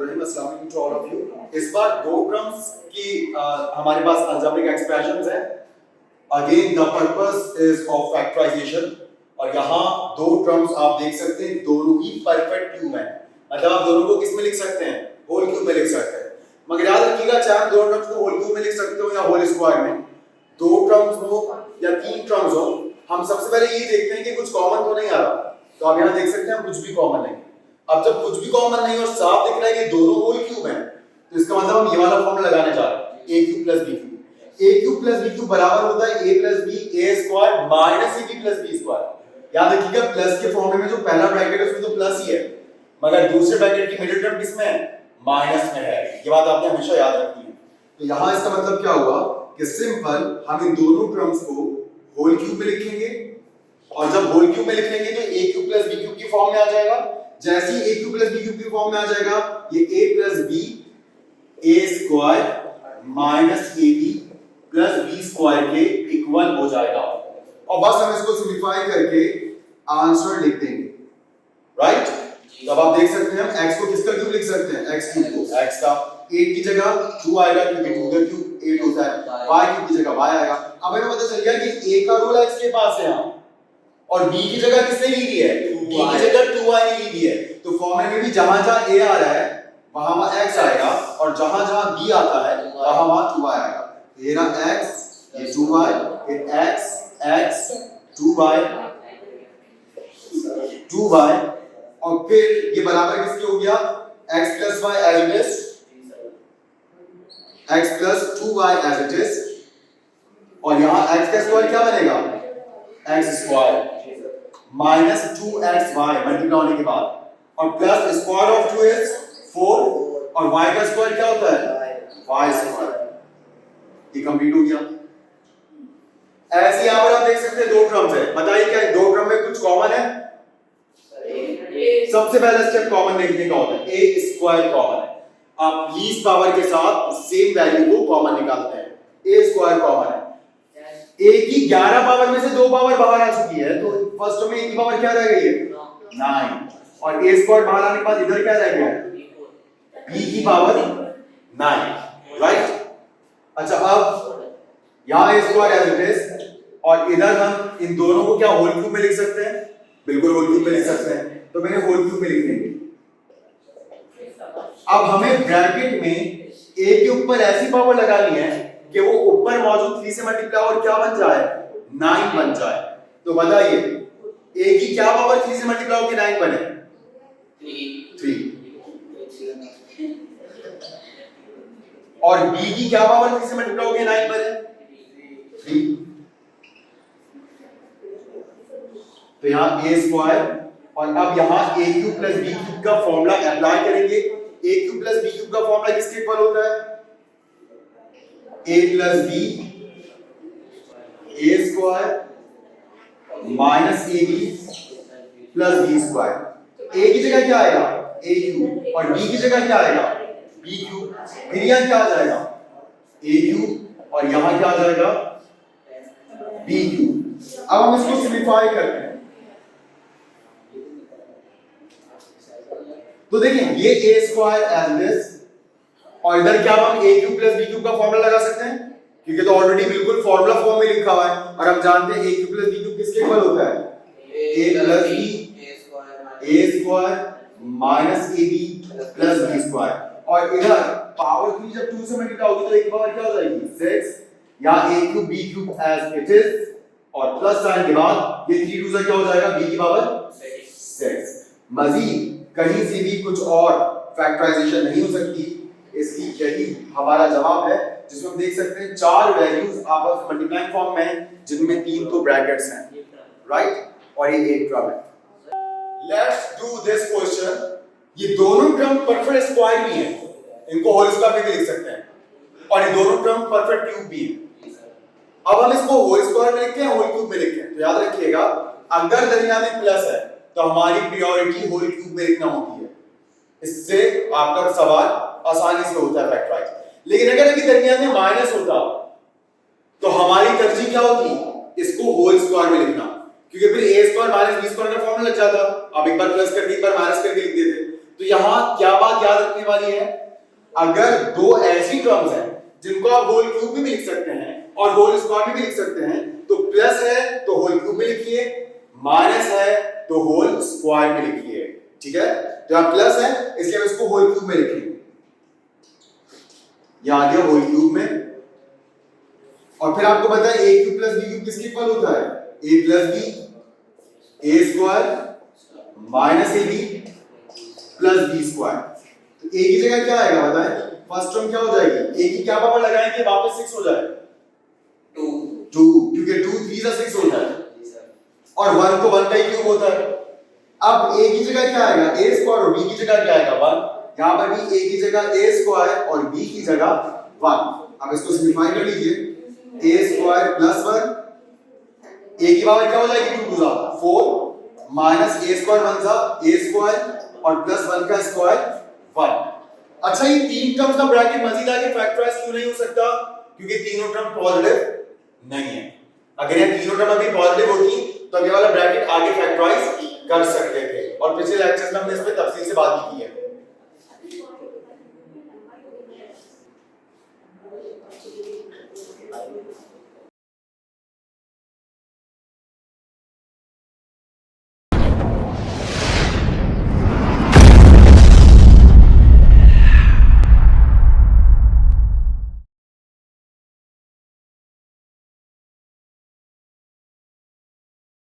बिस्मिल्लाहिर्रहमानिर्रहीम, अस्सलाम वालेकुम टू ऑल ऑफ यू। इस बार दो टर्म्स की हमारे पास अलजेब्रिक एक्सप्रेशंस हैं। Again the purpose is of factorisation और यहाँ दो टर्म्स आप देख सकते हैं, दोनों ही परफेक्ट क्यूब हैं। मतलब आप दोनों को किस में लिख सकते हैं? होल क्यूब में लिख सकते हैं। मगर याद रखिएगा, चाहे हम दो टर्म्स को होल क्यूब में लिख सकते हो या होल स्क्वायर में, दो टर्म्स हो या तीन टर्म्स हो, हम सबसे पहले ये देखते हैं कि कुछ कॉमन तो नहीं आ रहा। तो आप यहाँ देख सकते हैं कुछ भी कॉमन नहीं। अब जब कुछ भी कॉमन नहीं और साफ दिख रहा है कि दोनों होल क्यूब हैं, तो इसका मतलब हम ये वाला फॉर्मूला लगाने जा रहे हैं, a cube plus b cube. a cube plus b cube बराबर होता है a plus b a square minus ab plus b square. याद रखिएगा प्लस के फॉर्मूले में जो पहला ब्रैकेट है उसमें तो प्लस ही है, मगर दूसरे ब्रैकेट की मिडिल टर्म किसमें है? माइनस में है। ये बात आपने हमेशा याद रखनी है। तो यहाँ इसका मतलब क्या हुआ कि सिंपल हम इन दोनों टर्म्स को होल क्यूब में लिखेंगे और जब होल क्यूब में लिख लेंगे तो a cube plus b cube की फॉर्म में आ जाएगा। जैसे ही a cube plus b cube की फॉर्म में आ जाएगा, ये a plus b a square minus ab plus b square के इक्वल हो जाएगा और बस हम इसको सिंपलीफाई करके आंसर लिख देंगे, राइट? तो अब आप देख सकते हैं हम x को किसका क्यूब लिख सकते हैं? x क्यूब को x का 8 की जगह 2 आएगा क्योंकि 2 का क्यूब 8 होता है, y क्यूब की जगह y आएगा। अब हमें पता चल गया कि a का रूल x के पास है यहाँ और b की जगह किसने ली हुई है? b की जगह 2y ने ली हुई है। तो फॉर्मूले में भी जहां-जहां a आ रहा है वहां x आएगा और जहां-जहां b आता है वहां 2y आएगा। तो ये रहा x, ये 2y, फिर x 2y 2y और फिर ये बराबर किसके हो गया? x plus y as it is, x plus 2y as it is और यहाँ x का स्क्वायर क्या बनेगा? x square minus 2xy multiply होने के बाद और प्लस स्क्वायर ऑफ 2 इज 4 और y का स्क्वायर क्या होता है? y square. ये कंप्लीट हो गया। ऐसे यहाँ पर आप देख सकते हैं दो टर्म्स है। बताइए क्या दो टर्म में कुछ कॉमन है? सबसे पहला स्टेप कॉमन देखने का होता है, a स्क्वायर कॉमन है। आप लीस्ट पावर के साथ सेम वैल्यू को कॉमन निकालते हैं, a स्क्वायर कॉमन है। a की 11 पावर में से 2 पावर बाहर आ चुकी है, तो फर्स्ट में a की पावर क्या रह गई है? 9 और a स्क्वायर बाहर आने के बाद इधर क्या रह गया? b की पावर 9, राइट? अच्छा, अब यहाँ a square as it is और इधर हम इन दोनों को क्या होल क्यूब में लिख सकते हैं? बिल्कुल होल क्यूब में लिख सकते हैं। तो मैंने होल क्यूब में लिख देंगे। अब हमें ब्रैकेट में a के ऊपर ऐसी पावर लगानी है कि वो ऊपर मौजूद 3 से मल्टीप्लाई और क्या बन जाए? 9 बन जाए। तो बताइए a की क्या पावर 3 से मल्टीप्लाई होकर 9 बने? 3 और b की क्या पावर 3 से मल्टीप्लाई होकर 9 बने? 3। तो यहाँ a स्क्वायर और अब यहाँ a cube plus b cube का फॉर्मूला अप्लाई करेंगे। a cube plus b cube का फॉर्मूला किसके इक्वल होता है? a plus b a square minus ab plus b square. a की जगह क्या आएगा? a क्यूब और b की जगह क्या आएगा? b cube. फिर यहाँ क्या आ जाएगा? a क्यूब और यहाँ क्या आ जाएगा? b cube. अब हम इसको सिंपलीफाई करते हैं। तो देखिए ये a square as it is और इधर क्या हम a cube plus b cube का फॉर्मूला लगा सकते हैं क्योंकि तो ऑलरेडी बिल्कुल फॉर्मूला फॉर्म में लिखा हुआ है और हम जानते हैं a cube plus b cube किसके इक्वल होता है? a plus b a square minus ab plus b square और इधर पावर 3 जब 2 से मल्टीप्लाई होगी तो एक पावर क्या हो जाएगी? 6। या a cube b cube as it is और प्लस साइन के बाद ये 3 2 से क्या हो जाएगा? b की पावर 6। मजीद कहीं से भी कुछ और फैक्टराइजेशन नहीं हो सकती। इसकी यही हमारा जवाब है जिसमें हम देख सकते हैं 4 वैल्यूज आपस में मल्टीप्लाइंग फॉर्म में हैं जिनमें 3 तो ब्रैकेट्स हैं, राइट? और ये एक टर्म है। Let's do this question. ये दोनों टर्म परफेक्ट स्क्वायर भी हैं, इनको होल स्क्वायर में भी लिख सकते हैं और ये दोनों टर्म परफेक्ट क्यूब भी हैं। अब हम इसको होल स्क्वायर में लिखते हैं, होल क्यूब में लिखते हैं। तो याद रखिएगा अगर दरमियान में प्लस है तो हमारी प्रायोरिटी होल क्यूब में लिखना होती है, इससे आपका सवाल आसानी से होता है फैक्टराइज। लेकिन अगर अभी दरमियान में माइनस होता तो हमारी तरजीह क्या होती? इसको होल स्क्वायर में लिखना, क्योंकि फिर a square minus b square का फॉर्मूला लग जाता। आप एक बार प्लस करके एक बार माइनस करके लिख देते। तो यहां क्या बात याद रखने वाली है, अगर दो ऐसी टर्म्स हैं जिनको आप होल क्यूब में भी लिख सकते हैं और होल स्क्वायर में भी लिख सकते हैं, तो प्लस है तो होल क्यूब में लिखिए, माइनस है तो होल स्क्वायर में लिखिए, ठीक है। तो यहां प्लस है इसलिए हम इसको होल क्यूब में लिखेंगे, यह आ गया होल क्यूब में। और फिर आपको पता है a cube plus b cube किसके इक्वल होता है, a plus b a square minus ab plus b square. तो a की जगह क्या आएगा बताएं, फर्स्ट टर्म क्या हो जाएगी, a की क्या पावर लगाएंगे वापस 6 हो जाए 2 क्योंकि 2 3 से 6 होता है और 1 तो 1 का ही क्यूब होता है। अब a की जगह क्या आएगा a स्क्वायर और b की जगह क्या आएगा 1, यहां पर भी a की जगह a स्क्वायर और b की जगह 1। अब इसको सिंपलीफाई कर लीजिए, a स्क्वायर प्लस 1, a की पावर क्या हो जाएगी 2 गुना 4 माइनस a स्क्वायर 1 सा a स्क्वायर और प्लस 1 का स्क्वायर 1। अच्छा ये तीन टर्म्स का ब्रैकेट मजीद आगे फैक्टराइज क्यों नहीं हो सकता, क्योंकि तीनों टर्म पॉजिटिव नहीं है। अगर ये तीनों टर्म अभी पॉजिटिव होती तो ये वाला ब्रैकेट आगे फैक्टराइज कर सकते थे और पिछले लेक्चर्स में हमने इस पे तफसील से बात की है।